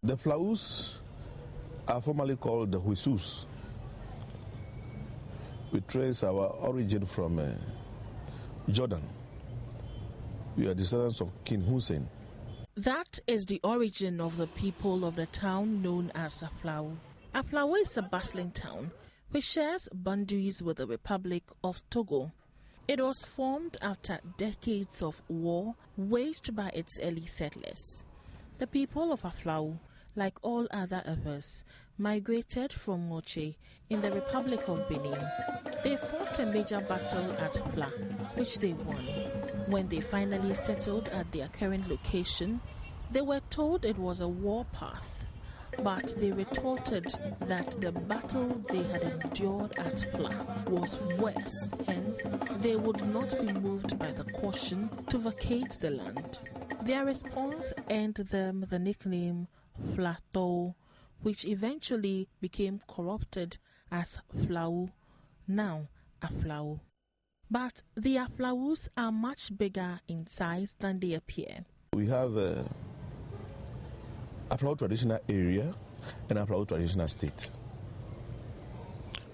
The Aflaos are formerly called the Huisus. We trace our origin from Jordan. We are descendants of King Hussein. That is the origin of the people of the town known as Aflao. Aflao is a bustling town which shares boundaries with the Republic of Togo. It was formed after decades of war waged by its early settlers. The people of Aflao, like all other Efes, migrated from Moche in the Republic of Benin. They fought a major battle at Pla, which they won. When they finally settled at their current location, they were told it was a war path, but they retorted that the battle they had endured at Pla was worse, hence they would not be moved by the caution to vacate the land. Their response earned them the nickname Flato, which eventually became corrupted as Aflao, now Aflao. But the Aflaos are much bigger in size than they appear. We have Aflao traditional area and Aflao traditional state.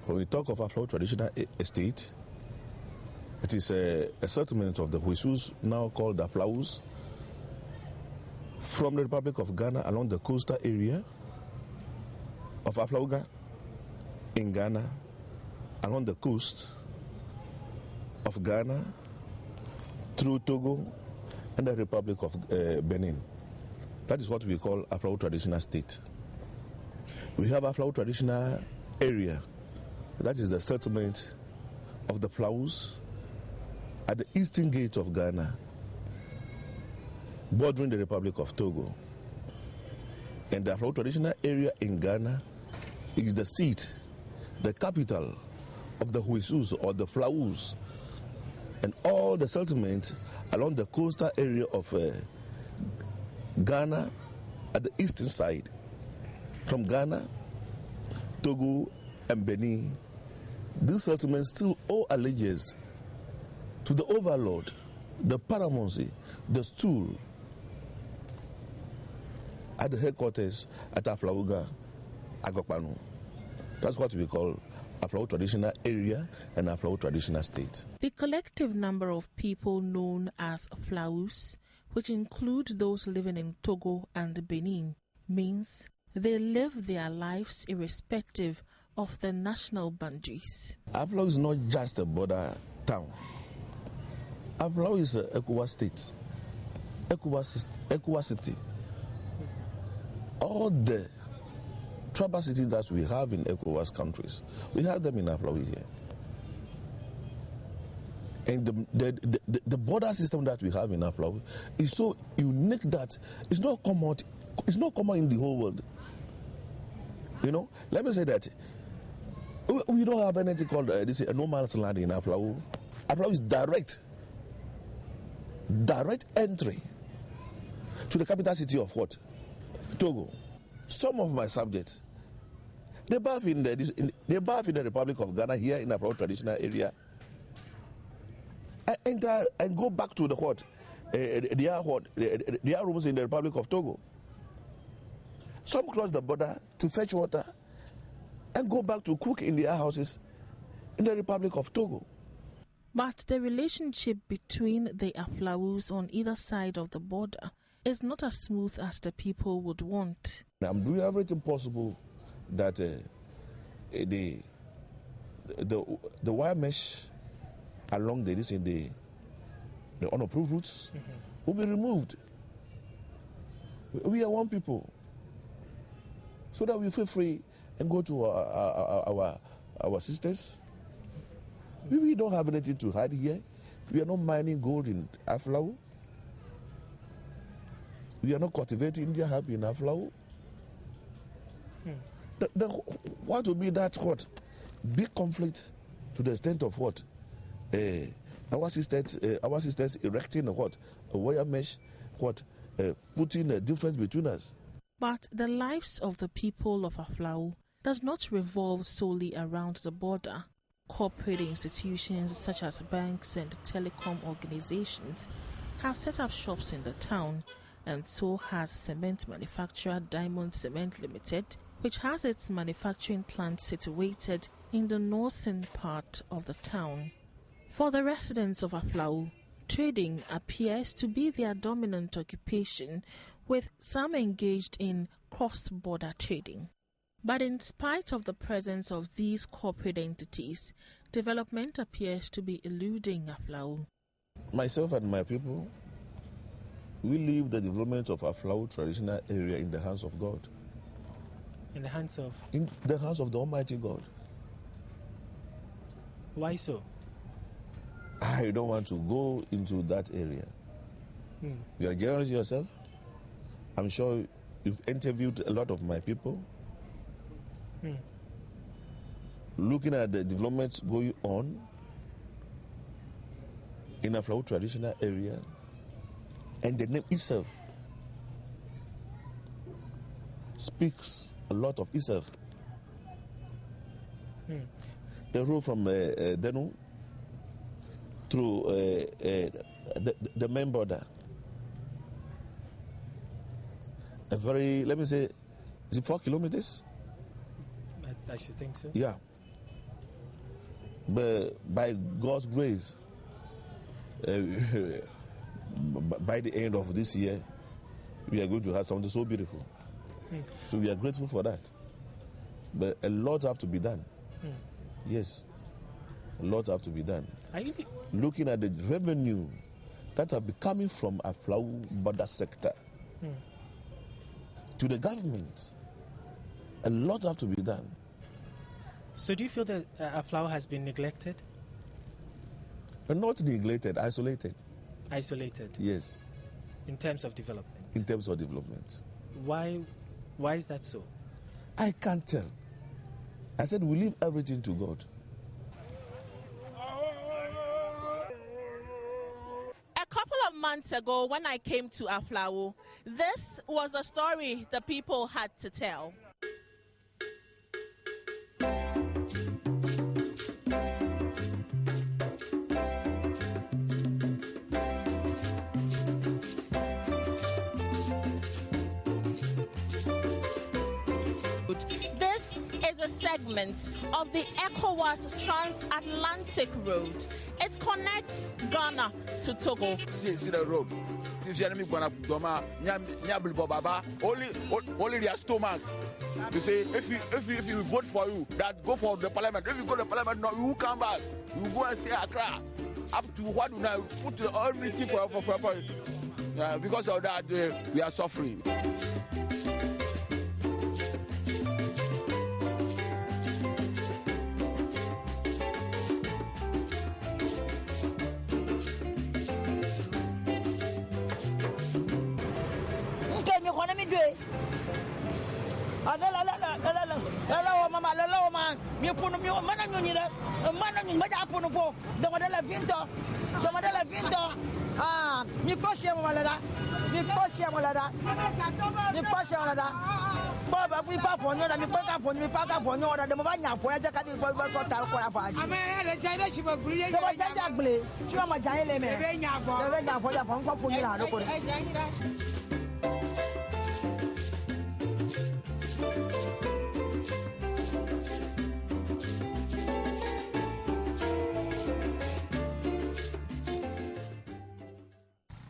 When we talk of Aflao traditional estate, it is a settlement of the Huisus, now called the Aflaos, from the Republic of Ghana along the coastal area of Aflao in Ghana, along the coast of Ghana, through Togo and the Republic of Benin. That is what we call Aflao traditional state. We have Aflao traditional area. That is the settlement of the Aflaos at the eastern gate of Ghana, bordering the Republic of Togo. And the Aflao traditional area in Ghana is the seat, the capital of the Huisus or the Aflaos, and all the settlements along the coastal area of Ghana at the eastern side, from Ghana, Togo, and Benin. These settlements still owe allegiance to the overlord, the paramountcy, the stool at the headquarters at Aflao Agokpanu. That's what we call Aflao traditional area and Aflao traditional state. The collective number of people known as Aflaos, which include those living in Togo and Benin, means they live their lives irrespective of the national boundaries. Aflao is not just a border town. Aflao is an ECOWAS state, ECOWAS city. All the tribal cities that we have in ECOWAS countries, we have them in Aflao here. And the border system that we have in Aflao is so unique that it's not common in the whole world. You know, let me say that we don't have anything called a no man's land in Aflao. Aflao is direct entry to the capital city of what? Togo. Some of my subjects, they bath in the Republic of Ghana here in the Aflao traditional area, and go back to the what? Their rooms in the Republic of Togo. Some cross the border to fetch water and go back to cook in their houses in the Republic of Togo. But the relationship between the Aflaos on either side of the border is not as smooth as the people would want. I'm doing everything possible that the wire mesh along the unapproved routes will be removed. We are one people, so that we feel free and go to our sisters. We don't have anything to hide here. We are not mining gold in Aflao. We are not cultivating Indian happy in Aflao. What would be that what? Big conflict to the extent of what? Our sisters erecting a what? A wire mesh, what? Putting a difference between us. But the lives of the people of Aflao does not revolve solely around the border. Corporate institutions such as banks and telecom organizations have set up shops in the town, and so has cement manufacturer Diamond Cement Limited, which has its manufacturing plant situated in the northern part of the town. For the residents of Aflao, trading appears to be their dominant occupation, with some engaged in cross-border trading. But in spite of the presence of these corporate entities, development appears to be eluding Aflao. Myself and my people, we leave the development of Aflao traditional area in the hands of God. In the hands of? In the hands of the Almighty God. Why so? I don't want to go into that area. You are generous yourself. I'm sure you've interviewed a lot of my people. Looking at the developments going on in Aflao traditional area, and the name itself speaks a lot of itself. The road from Denu through the main border, a very, let me say, is it 4 kilometers? I should think so. Yeah. But by God's grace, by the end of this year, we are going to have something so beautiful. So we are grateful for that. But a lot have to be done. Yes, a lot have to be done. Looking at the revenue that have been coming from Aflao border sector to the government, a lot have to be done. So do you feel that Aflao has been neglected? Not neglected, isolated. Isolated? Yes. In terms of development? In terms of development. Why is that so? I can't tell. I said we leave everything to God. A couple of months ago, when I came to Aflao, this was the story the people had to tell. This is a segment of the ECOWAS Transatlantic Road. It connects Ghana to Togo. See the road. Only their stomach. You say if you vote for you, that go for the parliament. If you go to the parliament, no, you come back. You go and stay Accra. Up to what do now put everything for because of that we are suffering.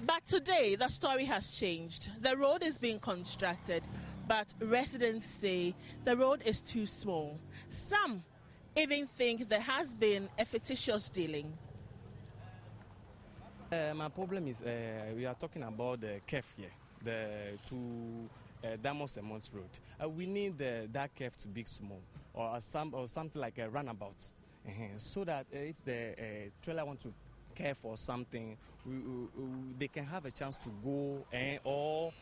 But today, the story has changed. The road is being constructed, but residents say the road is too small. Some even think there has been a fictitious dealing. My problem is we are talking about the curve here, to Diamond Cement Road. We need that curve to be small or something like a runabout, so that if the trailer wants to care for something, they can have a chance to go, or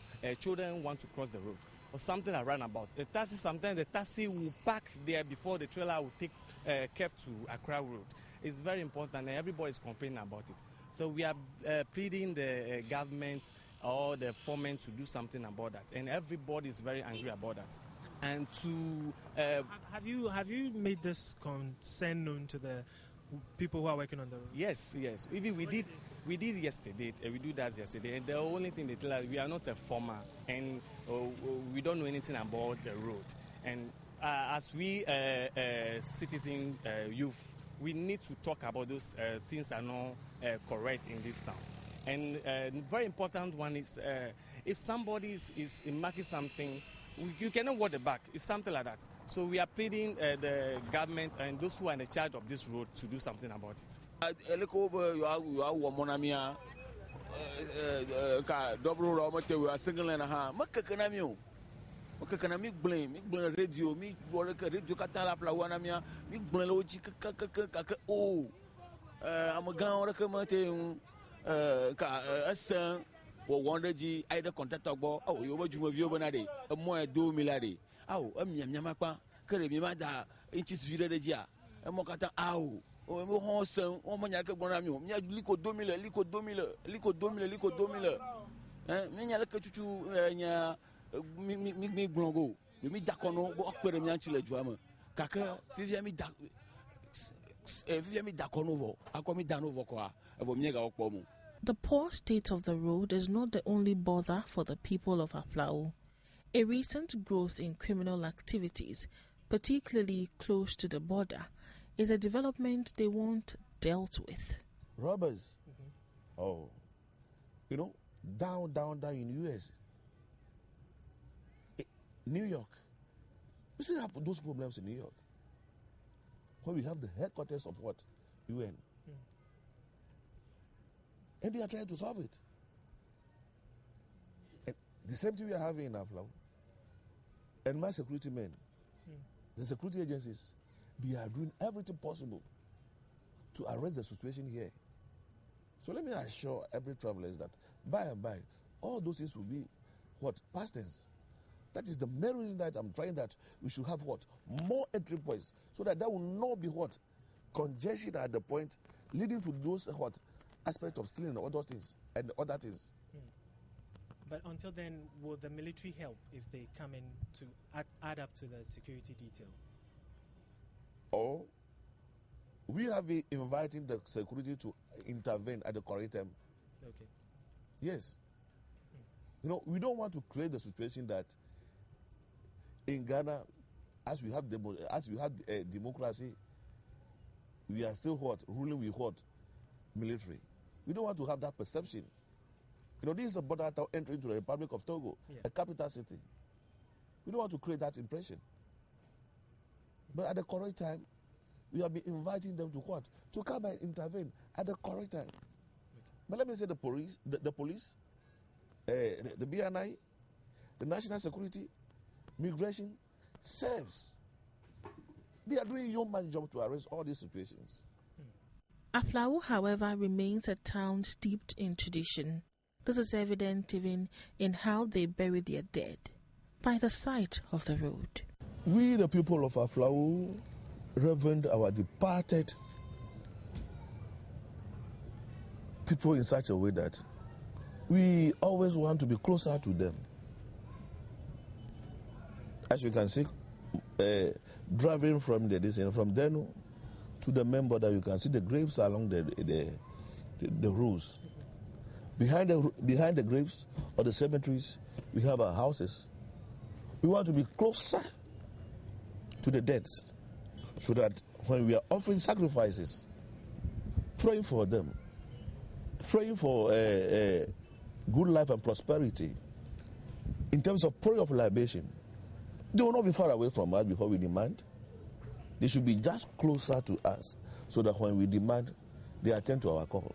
children want to cross the road, or something like runabout. The taxi, sometimes the taxi will park there before the trailer will take curve to Accra Road. It's very important, and everybody is complaining about it. So we are pleading the government or the foreman to do something about that, and everybody is very angry about that. And to have you made this concern known to the people who are working on the road? Yes. Even we We did yesterday, we do that yesterday, and the only thing they tell us, we are not a farmer, and we don't know anything about the road. And as we citizen youth, we need to talk about those things that are not correct in this town. And the very important one is if somebody is marking something, you cannot walk the back. It's something like that. So we are pleading the government and those who are in charge of this road to do something about it. We are singling me blame radio, me radio katala plawana mia, me blame loji oh. I'm a gun ka wonder G either contact about oh you were you banade a more do miladi oh yamapa carry inches vida de gia a mocata ow oh horse oh maniaca bonamio lico domila lico domila many like to me blongo me dacono go me chile drama kaka vivia me daconovo akomi danovo kwa mega okpomu. The poor state of the road is not the only bother for the people of Aflao. A recent growth in criminal activities, particularly close to the border, is a development they want dealt with. Robbers. Oh. You know, down in US. New York. We still have those problems in New York. Where we have the headquarters of what? UN. And they are trying to solve it. And the same thing we are having in Aflao. And my security men, the security agencies, they are doing everything possible to arrest the situation here. So let me assure every traveler that by and by, all those things will be what? Past tense. That is the main reason that I'm trying that we should have what? More entry points so that there will not be what? Congestion at the point leading to those what? Aspect of stealing and other things and other things. But until then, will the military help if they come in to add up to the security detail? Or we have been inviting the security to intervene at the correct time. Okay. Yes. You know, we don't want to create the situation that in Ghana, as we have democracy, we are still what? Ruling with what? Military. We don't want to have that perception. You know, this is a border town entry into the Republic of Togo, a capital city. We don't want to create that impression. But at the correct time, we have been inviting them to what? To come and intervene at the correct time. But let me say the police, the BNI, the national security, migration, serves. They are doing yeoman's job to arrest all these situations. Aflao, however, remains a town steeped in tradition. This is evident even in how they bury their dead, by the side of the road. We, the people of Aflao, reverend our departed people in such a way that we always want to be closer to them. As you can see, driving from from Denu to the main border, you can see the graves along the roads. Behind the graves or the cemeteries, we have our houses. We want to be closer to the dead, so that when we are offering sacrifices, praying for them, praying for good life and prosperity, in terms of prayer of libation, they will not be far away from us before we demand. They should be just closer to us, so that when we demand, they attend to our call.